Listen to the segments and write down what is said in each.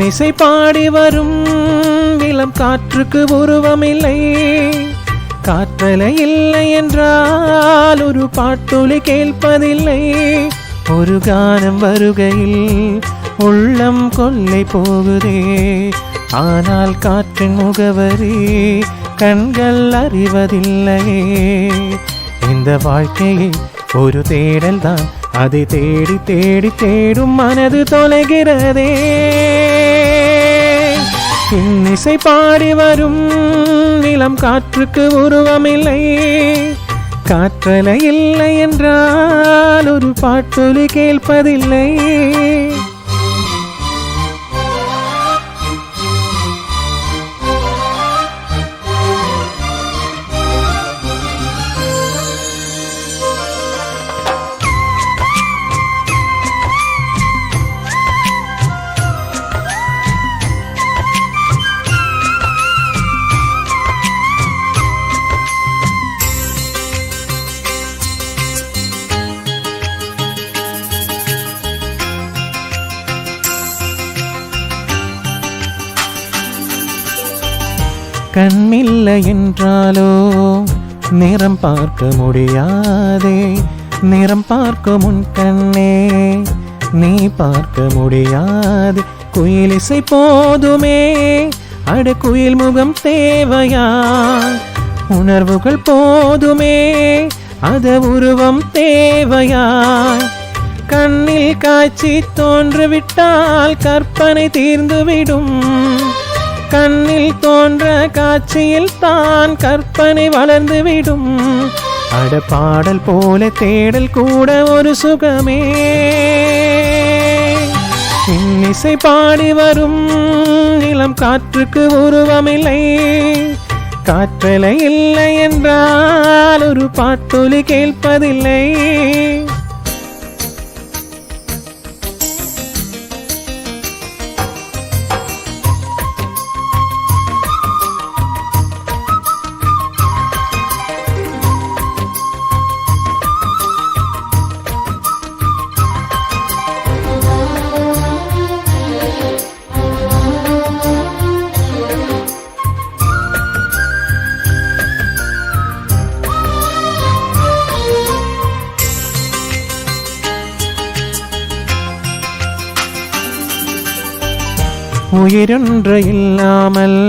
இன்னிசை பாடி வரும் இளம் காற்றுக்கு உருவமில்லை. காற்றலை இல்லை என்றால் ஒரு பாட்டொலி கேட்பதில்லை. ஒரு கானம் வருகையில் உள்ளம் கொள்ளை போகுதே. ஆனால் காற்றின் முகவரி கண்கள் அறிவதில்லையே. இந்த வாழ்க்கையை ஒரு தேடல் தான், அதை தேடி தேடி தேடும் மனது தொலைகிறதே. இன்னிசை பாடி வரும் இளம் காற்றுக்கு உருவமில்லை. காற்றலை இல்லை என்றால் ஒரு பாட்டொலி கேட்பதில்லை. கண்ணில்லை என்றாலோ நிறம் பார்க்க முடியாதே. நிறம் பார்க்க முன் கண்ணே நீ பார்க்க முடியாது. குயில் இசை போதுமே, அட குயில் முகம் தேவையா? உணர்வுகள் போதுமே, அத உருவம் தேவையா? கண்ணில் காட்சி தோன்றுவிட்டால் கற்பனை தீர்ந்துவிடும். கண்ணில் தோன்ற காட்சியில் தான் கற்பனை வளர்ந்துவிடும். அட பாடல் போல தேடல் கூட ஒரு சுகமே. இன்னிசை பாடி வரும் இளம் காற்றுக்கு உருவமில்லை. காற்றலை இல்லை என்றால் ஒரு பாட்டொலி கேட்பதில்லை. உயிரொன்று இல்லாமல்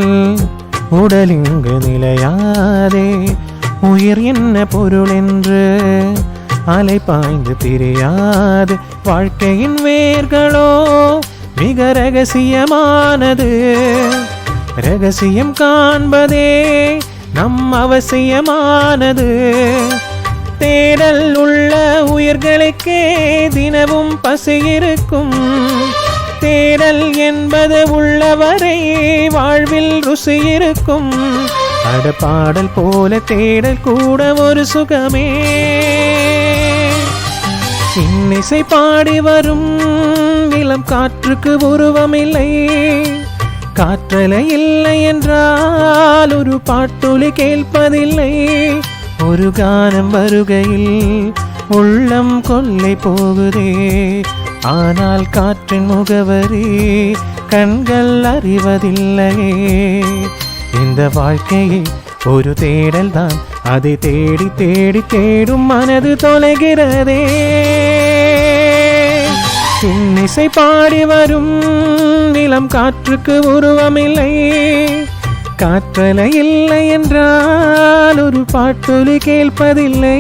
உடலிங்கு நிலையாதே. உயிர் என்ன பொருள் என்று அலை பாய்ந்து தெரியாது. வாழ்க்கையின் வேர்களோ மிக ரகசியமானது. ரகசியம் காண்பதே நம் அவசியமானது. தேடல் உள்ள உயிர்களுக்கே தினமும் பசி இருக்கும். தேடல் என்பது உள்ளவரை வாழ்வில் ருசி இருக்கும். அட பாடல் போல தேடல் கூட ஒரு சுகமே. இன்னிசை பாடி வரும் இளம் காற்றுக்கு உருவமில்லை. காற்றலை இல்லை என்றால் ஒரு பாட்டொலி கேட்பதில்லை. ஒரு கானம் வருகையில் உள்ளம் கொள்ளை போகுதே. ஆனால் காற்றின் முகவரி கண்கள் அறிவதில்லையே. இந்த வாழ்க்கையை ஒரு தேடல் தான், அதை தேடி தேடி தேடும் மனது தொலைகிறதே. இன்னிசை பாடி வரும் இளம் காற்றுக்கு உருவமில்லை. காற்றலை இல்லை என்றால் ஒரு பாட்டொலி கேட்பதில்லை.